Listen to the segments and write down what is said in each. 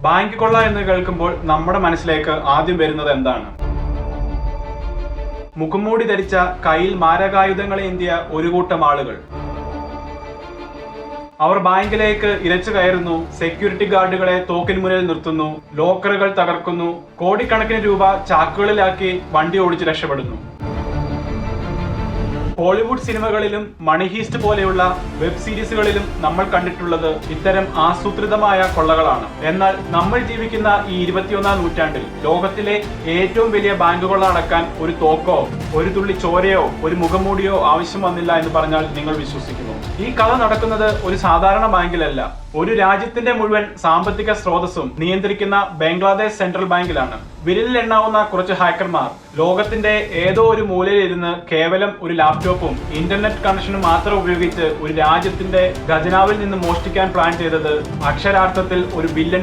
Bank കൊള്ള എന്ന് കേൾക്കുമ്പോൾ നമ്മുടെ മനസ്സിലേക്ക് ആദ്യം വരുന്നത് എന്താണ്? മുഖംമൂടി ധരിച്ച കയ്യിൽ മാരകായുധങ്ങളെ ഏന്തിയ ഒരു കൂട്ടം ആളുകൾ. അവർ ബാങ്കിലേക്ക് ഇരച്ചു കയറുന്നു, സെക്യൂരിറ്റി ഗാർഡുകളെ തോക്കിന് മുന്നിൽ നിർത്തുന്നു, ലോക്കറുകൾ തകർക്കുന്നു, കോടിക്കണക്കിന് രൂപ ചാക്കുകളിലാക്കി വണ്ടി ഓടിച്ച് രക്ഷപ്പെടുന്നു. ഹോളിവുഡ് സിനിമകളിലും മണി ഹീസ്റ്റ് പോലെയുള്ള വെബ് സീരീസുകളിലും നമ്മൾ കണ്ടിട്ടുള്ളത് ഇത്തരം ആസൂത്രിതമായ കൊള്ളകളാണ്. എന്നാൽ നമ്മൾ ജീവിക്കുന്ന ഈ 21ാം നൂറ്റാണ്ടിൽ ലോകത്തിലെ ഏറ്റവും വലിയ ബാങ്ക് കൊള്ള അടക്കാൻ ഒരു തോക്കോ ഒരു തുള്ളി ചോരയോ ഒരു മുഖംമൂടിയോ ആവശ്യം വന്നില്ല എന്ന് പറഞ്ഞാൽ നിങ്ങൾ വിശ്വസിക്കുമോ? ഈ കഥ നടക്കുന്നത് ഒരു സാധാരണ ബാങ്കിലല്ല, ഒരു രാജ്യത്തിന്റെ മുഴുവൻ സാമ്പത്തിക സ്രോതസ്സും നിയന്ത്രിക്കുന്ന ബംഗ്ലാദേശ് സെൻട്രൽ ബാങ്കിലാണ്. വിരലിൽ എണ്ണാവുന്ന കുറച്ച് ഹാക്കർമാർ ലോകത്തിന്റെ ഏതോ ഒരു മൂലയിൽ ഇരുന്ന് കേവലം ഒരു ലാപ്ടോപ്പും ഇന്റർനെറ്റ് കണക്ഷനും മാത്രം ഉപയോഗിച്ച് ഒരു രാജ്യത്തിന്റെ ഖജനാവിൽ നിന്ന് മോഷ്ടിക്കാൻ പ്ലാൻ ചെയ്തത് അക്ഷരാർത്ഥത്തിൽ $1 ബില്യൺ.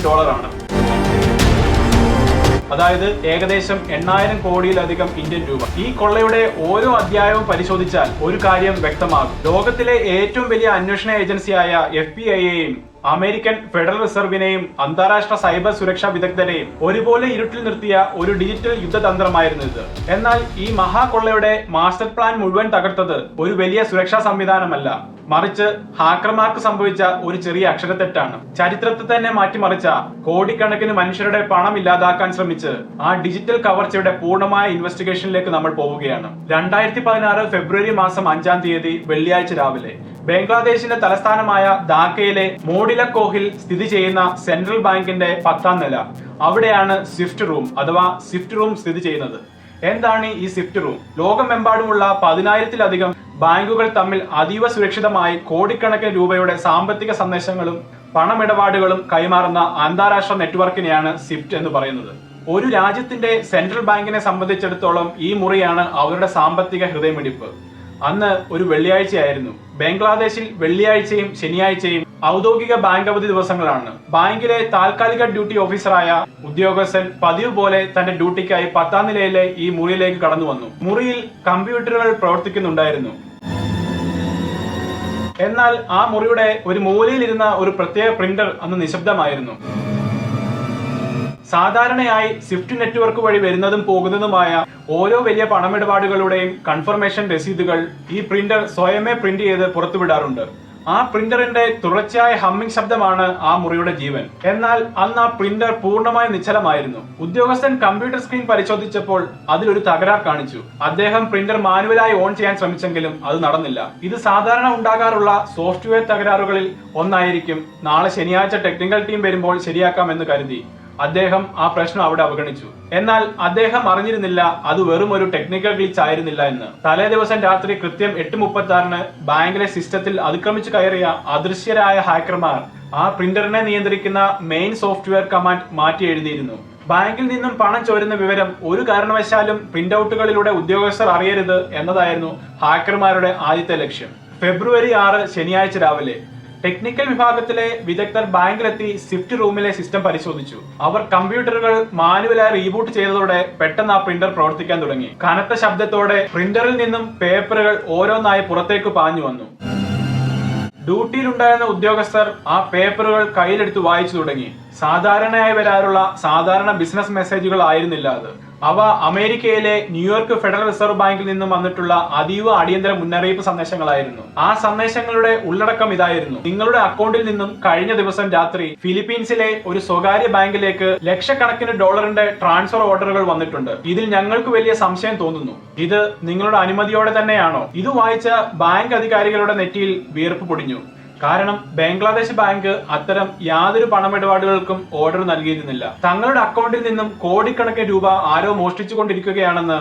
അതായത് ഏകദേശം 8000 കോടിയിലധികം ഇന്ത്യൻ രൂപ. ഈ കൊള്ളയുടെ ഓരോ അധ്യായവും പരിശോധിച്ചാൽ ഒരു കാര്യം വ്യക്തമാകും. ലോകത്തിലെ ഏറ്റവും വലിയ അന്വേഷണ ഏജൻസിയായ FBI-യെയും അമേരിക്കൻ ഫെഡറൽ റിസർവിനെയും അന്താരാഷ്ട്ര സൈബർ സുരക്ഷാ വിദഗ്ധരെയും ഒരുപോലെ ഇരുട്ടിൽ നിർത്തിയ ഒരു ഡിജിറ്റൽ യുദ്ധതന്ത്രമായിരുന്നു ഇത്. എന്നാൽ ഈ മഹാകൊള്ളയുടെ മാസ്റ്റർ പ്ലാൻ മുഴുവൻ തകർത്തത് ഒരു വലിയ സുരക്ഷാ സംവിധാനമല്ല, മറിച്ച് ഹാക്കർമാർക്ക് സംഭവിച്ച ഒരു ചെറിയ അക്ഷരത്തെറ്റാണ്. ചരിത്രത്തെ തന്നെ മാറ്റിമറിച്ച കോടിക്കണക്കിന് മനുഷ്യരുടെ പണം ഇല്ലാതാക്കാൻ ശ്രമിച്ച് ആ ഡിജിറ്റൽ കവർച്ചയുടെ പൂർണ്ണമായ ഇൻവെസ്റ്റിഗേഷനിലേക്ക് നമ്മൾ പോവുകയാണ്. 2016 ഫെബ്രുവരി മാസം 5-ാം തീയതി വെള്ളിയാഴ്ച രാവിലെ ബംഗ്ലാദേശിന്റെ തലസ്ഥാനമായ ധാക്കയിലെ മോഡിലക്കോഹിൽ സ്ഥിതി ചെയ്യുന്ന സെൻട്രൽ ബാങ്കിന്റെ 10ാം നില, അവിടെയാണ് സ്വിഫ്റ്റ് റൂം സ്ഥിതി ചെയ്യുന്നത്. എന്താണ് ഈ സ്വിഫ്റ്റ് റൂം? ലോകമെമ്പാടുമുള്ള 10,000-ത്തിലധികം ബാങ്കുകൾ തമ്മിൽ അതീവ സുരക്ഷിതമായി കോടിക്കണക്കിന് രൂപയുടെ സാമ്പത്തിക സന്ദേശങ്ങളും പണമിടപാടുകളും കൈമാറുന്ന അന്താരാഷ്ട്ര നെറ്റ്വർക്കിനെയാണ് സ്വിഫ്റ്റ് എന്ന് പറയുന്നത്. ഒരു രാജ്യത്തിന്റെ സെൻട്രൽ ബാങ്കിനെ സംബന്ധിച്ചിടത്തോളം ഈ മുറിയാണ് അവരുടെ സാമ്പത്തിക ഹൃദയമിടിപ്പ്. അന്ന് ഒരു വെള്ളിയാഴ്ചയായിരുന്നു. ബംഗ്ലാദേശിൽ വെള്ളിയാഴ്ചയും ശനിയാഴ്ചയും ഔദ്യോഗിക ബാങ്ക് അവധി ദിവസങ്ങളാണ്. ബാങ്കിലെ താൽക്കാലിക ഡ്യൂട്ടി ഓഫീസറായ ഉദ്യോഗസ്ഥൻ പതിവ് പോലെ തന്റെ ഡ്യൂട്ടിക്കായി 10ാം നിലയിലെ ഈ മുറിയിലേക്ക് കടന്നു വന്നു. മുറിയിൽ കമ്പ്യൂട്ടറുകൾ പ്രവർത്തിക്കുന്നുണ്ടായിരുന്നു. എന്നാൽ ആ മുറിയുടെ ഒരു മൂലയിൽ ഇരുന്ന ഒരു പ്രത്യേക പ്രിന്റർ അന്ന് നിശബ്ദമായിരുന്നു. സാധാരണയായി സ്വിഫ്റ്റ് നെറ്റ്വർക്ക് വഴി വരുന്നതും പോകുന്നതുമായ ഓരോ വലിയ പണമിടപാടുകളുടെയും കൺഫർമേഷൻ രസീതുകൾ ഈ പ്രിന്റർ സ്വയമേ പ്രിന്റ് ചെയ്ത് പുറത്തുവിടാറുണ്ട്. ആ പ്രിന്ററിന്റെ തുടർച്ചയായ ഹമ്മിങ് ശബ്ദമാണ് ആ മുറിയുടെ ജീവൻ. എന്നാൽ അന്ന് ആ പ്രിന്റർ പൂർണ്ണമായി നിശ്ചലമായിരുന്നു. ഉദ്യോഗസ്ഥൻ കമ്പ്യൂട്ടർ സ്ക്രീൻ പരിശോധിച്ചപ്പോൾ അതിലൊരു തകരാർ കാണിച്ചു. അദ്ദേഹം പ്രിന്റർ മാനുവലായി ഓൺ ചെയ്യാൻ ശ്രമിച്ചെങ്കിലും അത് നടന്നില്ല. ഇത് സാധാരണ ഉണ്ടാകാറുള്ള സോഫ്റ്റ്വെയർ തകരാറുകളിൽ ഒന്നായിരിക്കും. നാളെ ശനിയാഴ്ച ടെക്നിക്കൽ ടീം വരുമ്പോൾ ശരിയാക്കാമെന്ന് കരുതി അദ്ദേഹം ആ പ്രശ്നം അവിടെ അവഗണിച്ചു. എന്നാൽ അദ്ദേഹം അറിഞ്ഞിരുന്നില്ല അത് വെറും ഒരു ടെക്നിക്കൽ ഗ്ലിച്ച് ആയിരുന്നില്ല എന്ന്. തലേ ദിവസം രാത്രി കൃത്യം 8:36 ബാങ്കിലെ സിസ്റ്റത്തിൽ അതിക്രമിച്ചു കയറിയ അദൃശ്യരായ ഹാക്കർമാർ ആ പ്രിന്ററിനെ നിയന്ത്രിക്കുന്ന മെയിൻ സോഫ്റ്റ്വെയർ കമാൻഡ് മാറ്റി എഴുതിയിരുന്നു. ബാങ്കിൽ നിന്നും പണം ചോരുന്ന വിവരം ഒരു കാരണവശാലും പ്രിന്റ് ഔട്ടുകളിലൂടെ ഉദ്യോഗസ്ഥർ അറിയരുത് എന്നതായിരുന്നു ഹാക്കർമാരുടെ ആദ്യത്തെ ലക്ഷ്യം. ഫെബ്രുവരി 6 ശനിയാഴ്ച രാവിലെ ടെക്നിക്കൽ വിഭാഗത്തിലെ വിദഗ്ധർ ബാങ്കിലെത്തി സ്വിഫ്റ്റ് റൂമിലെ സിസ്റ്റം പരിശോധിച്ചു. അവർ കമ്പ്യൂട്ടറുകൾ മാനുവലായി റീബൂട്ട് ചെയ്തതോടെ പെട്ടെന്ന് ആ പ്രിന്റർ പ്രവർത്തിക്കാൻ തുടങ്ങി. കനത്ത ശബ്ദത്തോടെ പ്രിന്ററിൽ നിന്നും പേപ്പറുകൾ ഓരോന്നായി പുറത്തേക്ക് പാഞ്ഞു വന്നു. ഡ്യൂട്ടിയിലുണ്ടായിരുന്ന ഉദ്യോഗസ്ഥർ ആ പേപ്പറുകൾ കയ്യിലെടുത്ത് വായിച്ചു തുടങ്ങി. സാധാരണയായി വരാറുള്ള സാധാരണ ബിസിനസ് മെസ്സേജുകൾ ആയിരുന്നില്ല അത്. അവ അമേരിക്കയിലെ ന്യൂയോർക്ക് ഫെഡറൽ റിസർവ് ബാങ്കിൽ നിന്നും വന്നിട്ടുള്ള അതീവ അടിയന്തര മുന്നറിയിപ്പ് സന്ദേശങ്ങളായിരുന്നു. ആ സന്ദേശങ്ങളുടെ ഉള്ളടക്കം ഇതായിരുന്നു: നിങ്ങളുടെ അക്കൗണ്ടിൽ നിന്നും കഴിഞ്ഞ ദിവസം രാത്രി ഫിലിപ്പീൻസിലെ ഒരു സ്വകാര്യ ബാങ്കിലേക്ക് ലക്ഷക്കണക്കിന് ഡോളറിന്റെ ട്രാൻസ്ഫർ ഓർഡറുകൾ വന്നിട്ടുണ്ട്. ഇതിൽ ഞങ്ങൾക്ക് വലിയ സംശയം തോന്നുന്നു. ഇത് നിങ്ങളുടെ അനുമതിയോടെ തന്നെയാണോ? ഇത് വായിച്ച ബാങ്ക് അധികാരികളുടെ നെറ്റിയിൽ വിയർപ്പ് പൊടിഞ്ഞു. കാരണം ബംഗ്ലാദേശ് ബാങ്ക് അത്തരം യാതൊരു പണമിടപാടുകൾക്കും ഓർഡർ നൽകിയിരുന്നില്ല. തങ്ങളുടെ അക്കൗണ്ടിൽ നിന്നും കോടിക്കണക്കിന് രൂപ ആരോ മോഷ്ടിച്ചുകൊണ്ടിരിക്കുകയാണെന്ന്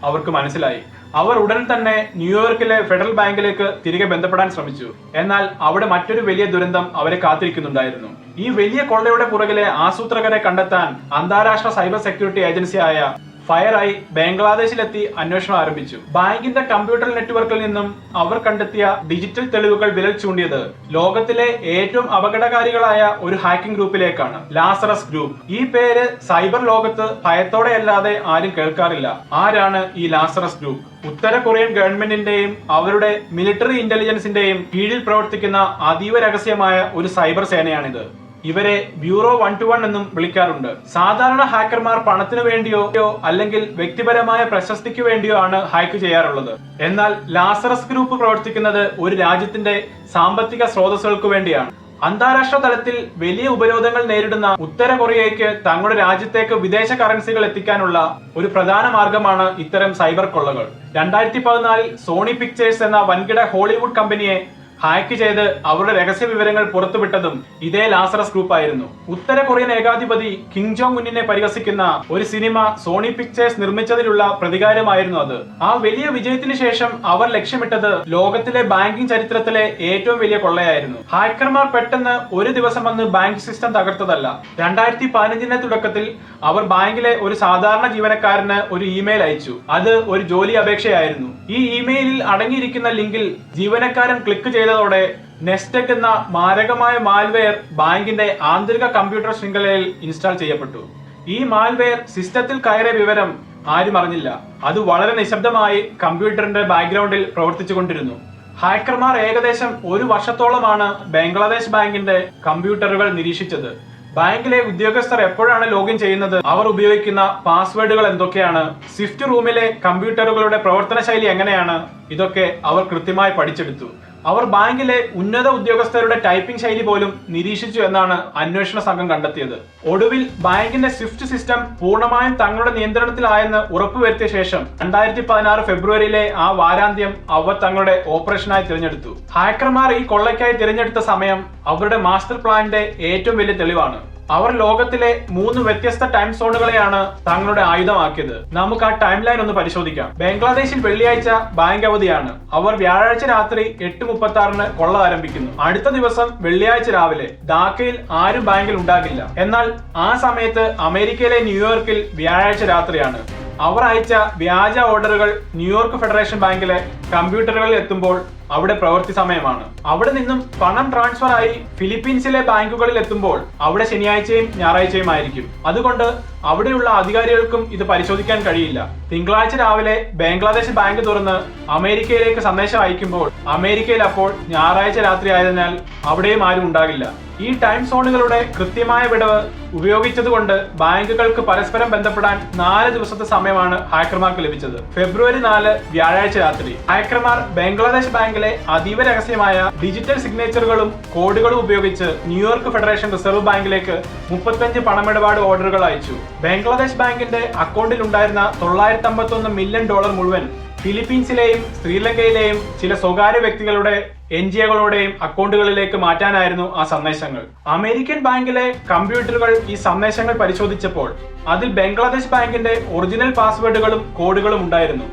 അവർക്ക് മനസ്സിലായി. അവർ ഉടൻ തന്നെ ന്യൂയോർക്കിലെ ഫെഡറൽ ബാങ്കിലേക്ക് തിരികെ ബന്ധപ്പെടാൻ ശ്രമിച്ചു. എന്നാൽ അവിടെ മറ്റൊരു വലിയ ദുരന്തം അവരെ കാത്തിരിക്കുന്നുണ്ടായിരുന്നു. ഈ വലിയ കൊള്ളയുടെ പുറകിലെ ആസൂത്രകരെ കണ്ടെത്താൻ അന്താരാഷ്ട്ര സൈബർ സെക്യൂരിറ്റി ഏജൻസിയായ FireEye ബംഗ്ലാദേശിലെത്തി അന്വേഷണം ആരംഭിച്ചു. ബാങ്കിന്റെ കമ്പ്യൂട്ടർ നെറ്റ്വർക്കിൽ നിന്നും അവർ കണ്ടെത്തിയ ഡിജിറ്റൽ തെളിവുകൾ വിരൽ ചൂണ്ടിയത് ലോകത്തിലെ ഏറ്റവും അപകടകാരികളായ ഒരു ഹാക്കിംഗ് ഗ്രൂപ്പിലേക്കാണ്, ലാസറസ് ഗ്രൂപ്പ്. ഈ പേര് സൈബർ ലോകത്ത് ഭയത്തോടെയല്ലാതെ ആരും കേൾക്കാറില്ല. ആരാണ് ഈ ലാസറസ് ഗ്രൂപ്പ്? ഉത്തര കൊറിയൻ ഗവൺമെന്റിന്റെയും അവരുടെ മിലിറ്ററി ഇന്റലിജൻസിന്റെയും കീഴിൽ പ്രവർത്തിക്കുന്ന അതീവ രഹസ്യമായ ഒരു സൈബർ സേനയാണിത്. ഇവരെ ബ്യൂറോ 121 എന്നും വിളിക്കാറുണ്ട്. സാധാരണ ഹാക്കർമാർ പണത്തിനു വേണ്ടിയോ അല്ലെങ്കിൽ വ്യക്തിപരമായ പ്രശസ്തിക്ക് വേണ്ടിയോ ആണ് ഹാക്ക് ചെയ്യാറുള്ളത്. എന്നാൽ ലാസറസ് ഗ്രൂപ്പ് പ്രവർത്തിക്കുന്നത് ഒരു രാജ്യത്തിന്റെ സാമ്പത്തിക സ്രോതസ്സുകൾക്ക് വേണ്ടിയാണ്. അന്താരാഷ്ട്ര തലത്തിൽ വലിയ ഉപരോധങ്ങൾ നേരിടുന്ന ഉത്തര കൊറിയയ്ക്ക് തങ്ങളുടെ രാജ്യത്തേക്ക് വിദേശ കറൻസികൾ എത്തിക്കാനുള്ള ഒരു പ്രധാന മാർഗമാണ് ഇത്തരം സൈബർ കൊള്ളകൾ. 2014 സോണി പിക്ചേഴ്സ് എന്ന വൻകിട ഹോളിവുഡ് കമ്പനിയെ ഹാക്ക് ചെയ്ത് അവരുടെ രഹസ്യ വിവരങ്ങൾ പുറത്തുവിട്ടതും ഇതേ ലാസറസ് ഗ്രൂപ്പ് ആയിരുന്നു. ഉത്തര കൊറിയൻ ഏകാധിപതി കിം ജോങ് ഉന്നിനെ പരിഹസിക്കുന്ന ഒരു സിനിമ സോണി പിക്ചേഴ്സ് നിർമ്മിച്ചതിലുള്ള പ്രതികാരമായിരുന്നു അത്. ആ വലിയ വിജയത്തിന് ശേഷം അവർ ലക്ഷ്യമിട്ടത് ലോകത്തിലെ ബാങ്കിംഗ് ചരിത്രത്തിലെ ഏറ്റവും വലിയ കൊള്ളയായിരുന്നു. ഹാക്കർമാർ പെട്ടെന്ന് ഒരു ദിവസം വന്ന് ബാങ്ക് സിസ്റ്റം തകർത്തതല്ല. 2015 തുടക്കത്തിൽ അവർ ബാങ്കിലെ ഒരു സാധാരണ ജീവനക്കാരന് ഒരു ഇമെയിൽ അയച്ചു. അത് ഒരു ജോലി അപേക്ഷയായിരുന്നു. ഈ ഇമെയിലിൽ അടങ്ങിയിരിക്കുന്ന ലിങ്കിൽ ജീവനക്കാരൻ ക്ലിക്ക് ചെയ്തതോടെ നെസ്റ്റെക് എന്ന മാരകമായ മാൽവെയർ ബാങ്കിന്റെ ആന്തരിക കമ്പ്യൂട്ടർ ശൃംഖലയിൽ ഇൻസ്റ്റാൾ ചെയ്യപ്പെട്ടു. ഈ മാൽവെയർ സിസ്റ്റത്തിൽ കയറിയ വിവരം ആരും അറിഞ്ഞില്ല. അത് വളരെ നിശബ്ദമായി കമ്പ്യൂട്ടറിന്റെ ബാക്ക്ഗ്രൗണ്ടിൽ പ്രവർത്തിച്ചുകൊണ്ടിരുന്നു. ഹാക്കർമാർ ഏകദേശം ഒരു വർഷത്തോളമാണ് ബംഗ്ലാദേശ് ബാങ്കിന്റെ കമ്പ്യൂട്ടറുകൾ നിരീക്ഷിച്ചത്. ബാങ്കിലെ ഉദ്യോഗസ്ഥർ എപ്പോഴാണ് ലോഗിൻ ചെയ്യുന്നത്, അവർ ഉപയോഗിക്കുന്ന പാസ്വേഡുകൾ എന്തൊക്കെയാണ്, സ്വിഫ്റ്റ് റൂമിലെ കമ്പ്യൂട്ടറുകളുടെ പ്രവർത്തന ശൈലി എങ്ങനെയാണ്, ഇതൊക്കെ അവർ കൃത്യമായി പഠിച്ചെടുത്തു. അവർ ബാങ്കിലെ ഉന്നത ഉദ്യോഗസ്ഥരുടെ ടൈപ്പിംഗ് ശൈലി പോലും നിരീക്ഷിച്ചു എന്നാണ് അന്വേഷണ സംഘം കണ്ടെത്തിയത്. ഒടുവിൽ ബാങ്കിന്റെ സ്വിഫ്റ്റ് സിസ്റ്റം പൂർണ്ണമായും തങ്ങളുടെ നിയന്ത്രണത്തിലായെന്ന് ഉറപ്പുവരുത്തിയ ശേഷം 2016 ഫെബ്രുവരിയിലെ ആ വാരാന്ത്യം അവർ തങ്ങളുടെ ഓപ്പറേഷനായി തിരഞ്ഞെടുത്തു. ഹാക്കർമാർ ഈ കൊള്ളയ്ക്കായി തിരഞ്ഞെടുത്ത സമയം അവരുടെ മാസ്റ്റർ പ്ലാനിന്റെ ഏറ്റവും വലിയ തെളിവാണ്. അവർ ലോകത്തിലെ 3 വ്യത്യസ്ത ടൈം സോണുകളെയാണ് തങ്ങളുടെ ആയുധമാക്കിയത്. നമുക്ക് ആ ടൈം ലൈൻ ഒന്ന് പരിശോധിക്കാം. ബംഗ്ലാദേശിൽ വെള്ളിയാഴ്ച ബാങ്ക് അവധിയാണ്. അവർ വ്യാഴാഴ്ച രാത്രി 8:36 കൊള്ള ആരംഭിക്കുന്നു. അടുത്ത ദിവസം വെള്ളിയാഴ്ച രാവിലെ ധാക്കയിൽ ആരും ബാങ്കിൽ ഉണ്ടാകില്ല. എന്നാൽ ആ സമയത്ത് അമേരിക്കയിലെ ന്യൂയോർക്കിൽ വ്യാഴാഴ്ച രാത്രിയാണ്. അവർ അയച്ച വ്യാജ ഓർഡറുകൾ ന്യൂയോർക്ക് ഫെഡറേഷൻ ബാങ്കിലെ കമ്പ്യൂട്ടറുകളിൽ എത്തുമ്പോൾ അവിടെ പ്രവൃത്തി സമയമാണ്. അവിടെ നിന്നും പണം ട്രാൻസ്ഫർ ആയി ഫിലിപ്പീൻസിലെ ബാങ്കുകളിൽ എത്തുമ്പോൾ അവിടെ ശനിയാഴ്ചയും ഞായറാഴ്ചയും ആയിരിക്കും. അതുകൊണ്ട് അവിടെയുള്ള അധികാരികൾക്കും ഇത് പരിശോധിക്കാൻ കഴിയില്ല. തിങ്കളാഴ്ച രാവിലെ ബംഗ്ലാദേശ് ബാങ്ക് തുറന്ന് അമേരിക്കയിലേക്ക് സന്ദേശം അയക്കുമ്പോൾ അമേരിക്കയിൽ അപ്പോൾ ഞായറാഴ്ച രാത്രി ആയതിനാൽ അവിടെയും ആരും ഉണ്ടാകില്ല. ഈ ടൈം സോണുകളുടെ കൃത്യമായ വിടവ് ഉപയോഗിച്ചതുകൊണ്ട് ബാങ്കുകൾക്ക് പരസ്പരം ബന്ധപ്പെടാൻ 4 ദിവസത്തെ സമയമാണ് ഹാക്കർമാർക്ക് ലഭിച്ചത്. ഫെബ്രുവരി 4 വ്യാഴാഴ്ച രാത്രി ഹാക്കർമാർ ബംഗ്ലാദേശ് ബാങ്കിലെ അതീവ രഹസ്യമായ ഡിജിറ്റൽ സിഗ്നേച്ചറുകളും കോഡുകളും ഉപയോഗിച്ച് ന്യൂയോർക്ക് ഫെഡറേഷൻ റിസർവ് ബാങ്കിലേക്ക് 35 പണമിടപാട് ഓർഡറുകൾ അയച്ചു. ബംഗ്ലാദേശ് ബാങ്കിന്റെ അക്കൗണ്ടിൽ ഉണ്ടായിരുന്ന $951 മില്യൺ മുഴുവൻ ഫിലിപ്പീൻസിലെയും ശ്രീലങ്കയിലെയും ചില സ്വകാര്യ വ്യക്തികളുടെ എൻജിഒകളുടെയും അക്കൗണ്ടുകളിലേക്ക് മാറ്റാനായിരുന്നു ആ സന്ദേശങ്ങൾ. അമേരിക്കൻ ബാങ്കിലെ കമ്പ്യൂട്ടറുകൾ ഈ സന്ദേശങ്ങൾ പരിശോധിച്ചപ്പോൾ അതിൽ ബംഗ്ലാദേശ് ബാങ്കിന്റെ ഒറിജിനൽ പാസ്വേഡുകളും കോഡുകളും ഉണ്ടായിരുന്നു.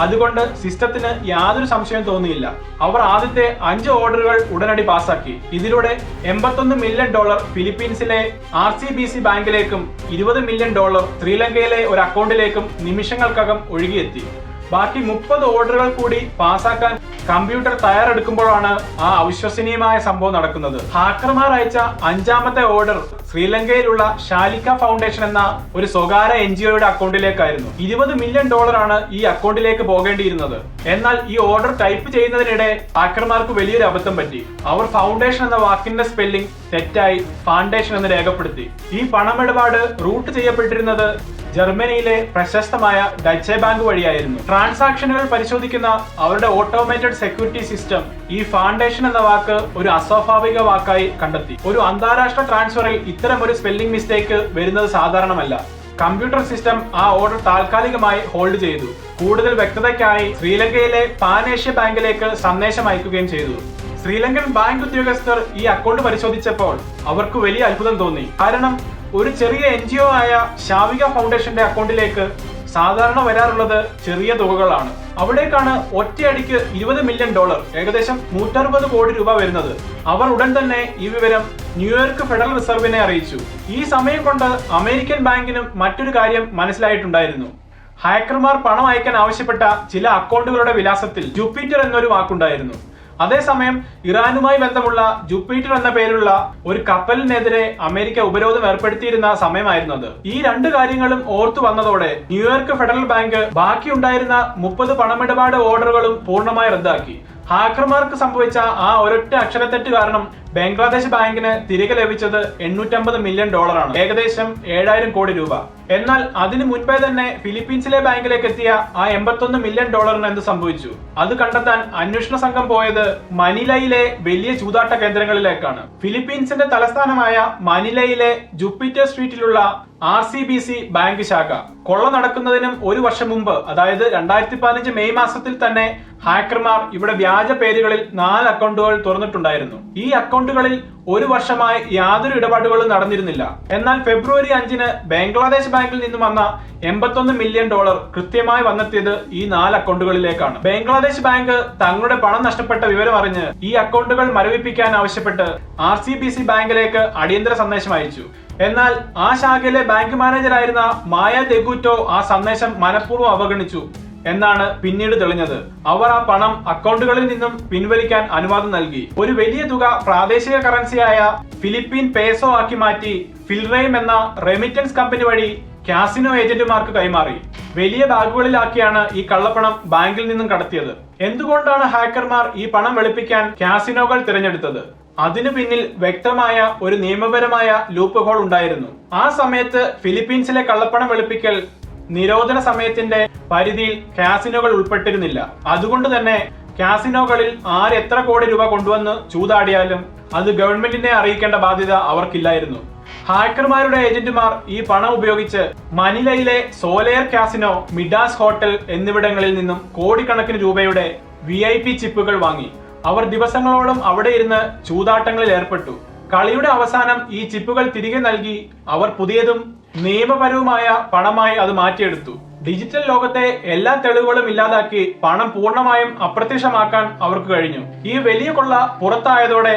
അതുകൊണ്ട് സിസ്റ്റത്തിന് യാതൊരു സംശയവും തോന്നിയില്ല. അവർ ആദ്യത്തെ 5 ഓർഡറുകൾ ഉടനടി പാസാക്കി. ഇതിലൂടെ $81 മില്യൺ ഫിലിപ്പീൻസിലെ RCBC ബാങ്കിലേക്കും $20 മില്യൺ ശ്രീലങ്കയിലെ ഒരു അക്കൗണ്ടിലേക്കും നിമിഷങ്ങൾക്കകം ഒഴുകിയെത്തി. ബാക്കി 30 ഓർഡറുകൾ കൂടി പാസാക്കാൻ കമ്പ്യൂട്ടർ തയ്യാറെടുക്കുമ്പോഴാണ് ആ അവിശ്വസനീയമായ സംഭവം നടക്കുന്നത്. ഹാക്കർമാർ അയച്ച 5ാമത്തെ ഓർഡർ ശ്രീലങ്കയിലുള്ള ഷാലിക്ക ഫൗണ്ടേഷൻ എന്ന ഒരു സ്വകാര്യ എൻജിഒയുടെ അക്കൗണ്ടിലേക്കായിരുന്നു. $20 മില്യൺ ആണ് ഈ അക്കൗണ്ടിലേക്ക് പോകേണ്ടിയിരുന്നത്. എന്നാൽ ഈ ഓർഡർ ടൈപ്പ് ചെയ്യുന്നതിനിടെ ഹാക്കർമാർക്ക് വലിയൊരു അബദ്ധം പറ്റി. അവർ ഫൗണ്ടേഷൻ എന്ന വാക്കിന്റെ സ്പെല്ലിംഗ് തെറ്റായി ഫൗണ്ടേഷൻ എന്ന് രേഖപ്പെടുത്തി. ഈ പണമിടപാട് റൂട്ട് ചെയ്യപ്പെട്ടിരുന്നത് ജർമ്മനിയിലെ പ്രശസ്തമായ ഡച്ചെ ബാങ്ക് വഴിയായിരുന്നു. ട്രാൻസാക്ഷനുകൾ പരിശോധിക്കുന്ന അവരുടെ ഓട്ടോമേറ്റഡ് സെക്യൂരിറ്റി സിസ്റ്റം ഈ ഫൗണ്ടേഷൻ എന്ന വാക്ക് ഒരു അസ്വാഭാവിക വാക്കായി കണ്ടെത്തി. ഒരു അന്താരാഷ്ട്ര ട്രാൻസ്ഫറിൽ ഇത്തരം ഒരു സ്പെല്ലിംഗ് മിസ്റ്റേക്ക് വരുന്നത് സാധാരണമല്ല. കമ്പ്യൂട്ടർ സിസ്റ്റം ആ ഓർഡർ താൽക്കാലികമായി ഹോൾഡ് ചെയ്തു. കൂടുതൽ വ്യക്തതയ്ക്കായി ശ്രീലങ്കയിലെ പാൻ ഏഷ്യ ബാങ്കിലേക്ക് സന്ദേശം അയക്കുകയും ചെയ്തു. ശ്രീലങ്കൻ ബാങ്ക് ഉദ്യോഗസ്ഥർ ഈ അക്കൗണ്ട് പരിശോധിച്ചപ്പോൾ അവർക്ക് വലിയ അത്ഭുതം തോന്നി. കാരണം ഒരു ചെറിയ എൻജിഒ ആയ ഷാവിക ഫൗണ്ടേഷന്റെ അക്കൗണ്ടിലേക്ക് സാധാരണ വരാറുള്ളത് ചെറിയ തുകകളാണ്. അവിടേക്കാണ് ഒറ്റയടിക്ക് $20 മില്യൺ ഏകദേശം 160 കോടി രൂപ വരുന്നത്. അവർ ഉടൻ തന്നെ ഈ വിവരം ന്യൂയോർക്ക് ഫെഡറൽ റിസർവിനെ അറിയിച്ചു. ഈ സമയം കൊണ്ട് അമേരിക്കൻ ബാങ്കിനും മറ്റൊരു കാര്യം മനസ്സിലായിട്ടുണ്ടായിരുന്നു. ഹാക്കർമാർ പണം അയക്കാൻ ആവശ്യപ്പെട്ട ചില അക്കൗണ്ടുകളുടെ വിലാസത്തിൽ ജൂപ്പിറ്റർ എന്നൊരു വാക്കുണ്ടായിരുന്നു. അതേസമയം ഇറാനുമായി ബന്ധമുള്ള ജൂപ്പിറ്റർ എന്ന പേരുള്ള ഒരു കപ്പലിനെതിരെ അമേരിക്ക ഉപരോധം ഏർപ്പെടുത്തിയിരുന്ന സമയമായിരുന്നു അത്. ഈ 2 കാര്യങ്ങളും ഓർത്തു വന്നതോടെ ന്യൂയോർക്ക് ഫെഡറൽ ബാങ്ക് ബാക്കിയുണ്ടായിരുന്ന 30 പണമിടപാട് ഓർഡറുകളും പൂർണ്ണമായി റദ്ദാക്കി. ഹാക്കർമാർക്ക് സംഭവിച്ച ആ ഒരൊറ്റ അക്ഷരത്തെറ്റ് കാരണം ബംഗ്ലാദേശ് ബാങ്കിന് തിരികെ ലഭിച്ചത് $850 മില്യൺ, ഏകദേശം 7000 കോടി രൂപ. എന്നാൽ അതിനു മുൻപേ തന്നെ ഫിലിപ്പീൻസിലെ ബാങ്കിലേക്ക് എത്തിയ ആ $81 മില്യൺ എന്ത് സംഭവിച്ചു? അത് കണ്ടെത്താൻ അന്വേഷണ സംഘം പോയത് മനിലയിലെ വലിയ ചൂതാട്ട കേന്ദ്രങ്ങളിലേക്കാണ്. ഫിലിപ്പീൻസിന്റെ തലസ്ഥാനമായ മനിലയിലെ ജുപ്പിറ്റർ സ്ട്രീറ്റിലുള്ള RCBC ബാങ്ക് ശാഖ കൊള്ള നടക്കുന്നതിനും ഒരു വർഷം മുമ്പ്, അതായത് 2015 മെയ് മാസത്തിൽ തന്നെ ഹാക്കർമാർ ഇവിടെ വ്യാജ പേരുകളിൽ 4 അക്കൗണ്ടുകൾ തുറന്നിട്ടുണ്ടായിരുന്നു. ഈ അക്കൗണ്ടുകളിൽ ഒരു വർഷമായി യാതൊരു ഇടപാടുകളും നടന്നിരുന്നില്ല. എന്നാൽ ഫെബ്രുവരി 5-ന് ബംഗ്ലാദേശ് ബാങ്കിൽ നിന്നും വന്ന $81 മില്യൺ കൃത്യമായി വന്നെത്തിയത് ഈ 4 അക്കൗണ്ടുകളിലേക്കാണ്. ബംഗ്ലാദേശ് ബാങ്ക് തങ്ങളുടെ പണം നഷ്ടപ്പെട്ട വിവരം അറിഞ്ഞ് ഈ അക്കൗണ്ടുകൾ മരവിപ്പിക്കാൻ ആവശ്യപ്പെട്ട് RCBC ബാങ്കിലേക്ക് അടിയന്തര സന്ദേശം അയച്ചു. എന്നാൽ ആ ശാഖയിലെ ബാങ്ക് മാനേജറായിരുന്ന മായ ദെഗുറ്റോ ആ സന്ദേശം മനഃപൂർവ്വം അവഗണിച്ചു എന്നാണ് പിന്നീട് തെളിഞ്ഞത്. അവർ ആ പണം അക്കൗണ്ടുകളിൽ നിന്നും പിൻവലിക്കാൻ അനുവാദം നൽകി. ഒരു വലിയ തുക പ്രാദേശിക കറൻസിയായ ഫിലിപ്പീൻ പേസോ ആക്കി മാറ്റി ഫിൽറെയിം എന്ന റെമിറ്റൻസ് കമ്പനി വഴി കാസിനോ ഏജന്റുമാർക്ക് കൈമാറി. വലിയ ബാഗുകളിലാക്കിയാണ് ഈ കള്ളപ്പണം ബാങ്കിൽ നിന്നും കടത്തിയത്. എന്തുകൊണ്ടാണ് ഹാക്കർമാർ ഈ പണം വെളുപ്പിക്കാൻ കാസിനോകൾ തിരഞ്ഞെടുത്തത്? അതിനു പിന്നിൽ വ്യക്തമായ ഒരു നിയമപരമായ ലൂപ്പ് ഹോൾ ഉണ്ടായിരുന്നു. ആ സമയത്ത് ഫിലിപ്പീൻസിലെ കള്ളപ്പണം വെളുപ്പിക്കൽ നിരോധന സമയത്തിന്റെ പരിധിയിൽ കാസിനോകൾ ഉൾപ്പെട്ടിരുന്നില്ല. അതുകൊണ്ട് തന്നെ കാസിനോകളിൽ ആര് എത്ര കോടി രൂപ കൊണ്ടുവന്ന് ചൂതാടിയാലും അത് ഗവൺമെന്റിനെ അറിയിക്കേണ്ട ബാധ്യത അവർക്കില്ലായിരുന്നു. ഹാക്കർമാരുടെ ഏജന്റുമാർ ഈ പണം ഉപയോഗിച്ച് മനിലയിലെ സോലെയർ കാസിനോ, മിഡാസ് ഹോട്ടൽ എന്നിവിടങ്ങളിൽ നിന്നും കോടിക്കണക്കിന് രൂപയുടെ VIP ചിപ്പുകൾ വാങ്ങി. അവർ ദിവസങ്ങളോളം അവിടെ ഇരുന്ന് ചൂതാട്ടങ്ങളിൽ ഏർപ്പെട്ടു. കളിയുടെ അവസാനം ഈ ചിപ്പുകൾ തിരികെ നൽകി അവർ പുതിയതും നിയമപരവുമായ പണമായി അത് മാറ്റിയെടുത്തു. ഡിജിറ്റൽ ലോകത്തെ എല്ലാ തെളിവുകളും ഇല്ലാതാക്കി പണം പൂർണ്ണമായും അപ്രത്യക്ഷമാക്കാൻ അവർക്ക് കഴിഞ്ഞു. ഈ വലിയ കൊള്ള പുറത്തായതോടെ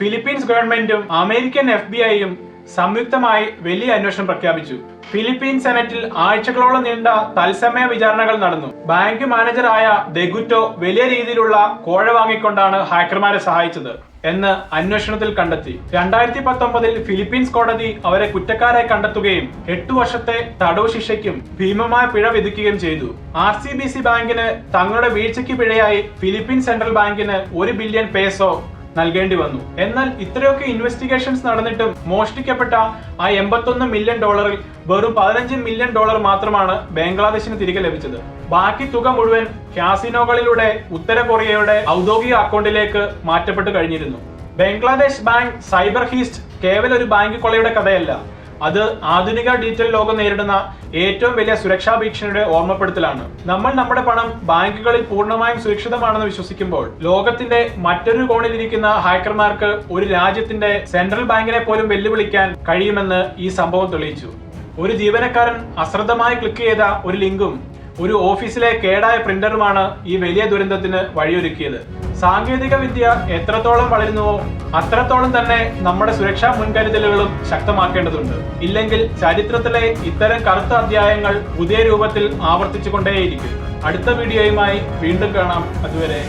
ഫിലിപ്പീൻസ് ഗവൺമെന്റും അമേരിക്കൻ FBI-യും സംയുക്തമായി വലിയ അന്വേഷണം പ്രഖ്യാപിച്ചു. ഫിലിപ്പീൻ സെനറ്റിൽ ആഴ്ചകളോളം നീണ്ട തത്സമയ വിചാരണകൾ നടന്നു. ബാങ്ക് മാനേജറായ ദെഗുറ്റോ വലിയ രീതിയിലുള്ള കോഴ വാങ്ങിക്കൊണ്ടാണ് ഹാക്കർമാരെ സഹായിച്ചത് എന്ന് അന്വേഷണത്തിൽ കണ്ടെത്തി. 2019 ഫിലിപ്പീൻസ് കോടതി അവരെ കുറ്റക്കാരായി കണ്ടെത്തുകയും 8 വർഷത്തെ തടവ് ശിക്ഷയ്ക്കും ഭീമമായ പിഴ വിധിക്കുകയും ചെയ്തു. RCBC ബാങ്കിന് തങ്ങളുടെ വീഴ്ചയ്ക്ക് പിഴയായി ഫിലിപ്പീൻ സെൻട്രൽ ബാങ്കിന് $1 ബില്യൺ നൽകേണ്ടി വന്നു. എന്നാൽ ഇത്രയൊക്കെ ഇൻവെസ്റ്റിഗേഷൻസ് നടന്നിട്ടും മോഷ്ടിക്കപ്പെട്ട ആ $81 മില്യൺ വെറും $15 മില്യൺ മാത്രമാണ് ബംഗ്ലാദേശിന് തിരികെ ലഭിച്ചത്. ബാക്കി തുക മുഴുവൻ കാസിനോകളിലൂടെ ഉത്തര കൊറിയയുടെ ഔദ്യോഗിക അക്കൗണ്ടിലേക്ക് മാറ്റപ്പെട്ടു കഴിഞ്ഞിരുന്നു. ബംഗ്ലാദേശ് ബാങ്ക് സൈബർ ഹീസ്റ്റ് കേവലം ഒരു ബാങ്ക് കൊള്ളയുടെ കഥയല്ല. അത് ആധുനിക ഡിജിറ്റൽ ലോകം നേരിടുന്ന ഏറ്റവും വലിയ സുരക്ഷാ ഭീഷണിയുടെ ഓർമ്മപ്പെടുത്തലാണ്. നമ്മൾ നമ്മുടെ പണം ബാങ്കുകളിൽ പൂർണ്ണമായും സുരക്ഷിതമാണെന്ന് വിശ്വസിക്കുമ്പോൾ ലോകത്തിന്റെ മറ്റൊരു കോണിലിരിക്കുന്ന ഹാക്കർമാർക്ക് ഒരു രാജ്യത്തിന്റെ സെൻട്രൽ ബാങ്കിനെ പോലും വെല്ലുവിളിക്കാൻ കഴിയുമെന്ന് ഈ സംഭവം തെളിയിച്ചു. ഒരു ജീവനക്കാരൻ അശ്രദ്ധമായി ക്ലിക്ക് ചെയ്ത ഒരു ലിങ്കും ഒരു ഓഫീസിലെ കേടായ പ്രിന്ററുമാണ് ഈ വലിയ ദുരന്തത്തിന് വഴിയൊരുക്കിയത്. സാങ്കേതിക വിദ്യ എത്രത്തോളം വളരുന്നുവോ അത്രത്തോളം തന്നെ നമ്മുടെ സുരക്ഷാ മുൻകരുതലുകളും ശക്തമാക്കേണ്ടതുണ്ട്. ഇല്ലെങ്കിൽ ചരിത്രത്തിലെ ഇത്തരം കറുത്ത അധ്യായങ്ങൾ പുതിയ രൂപത്തിൽ ആവർത്തിച്ചുകൊണ്ടേയിരിക്കും. അടുത്ത വീഡിയോയുമായി വീണ്ടും കാണാം. അതുവരെ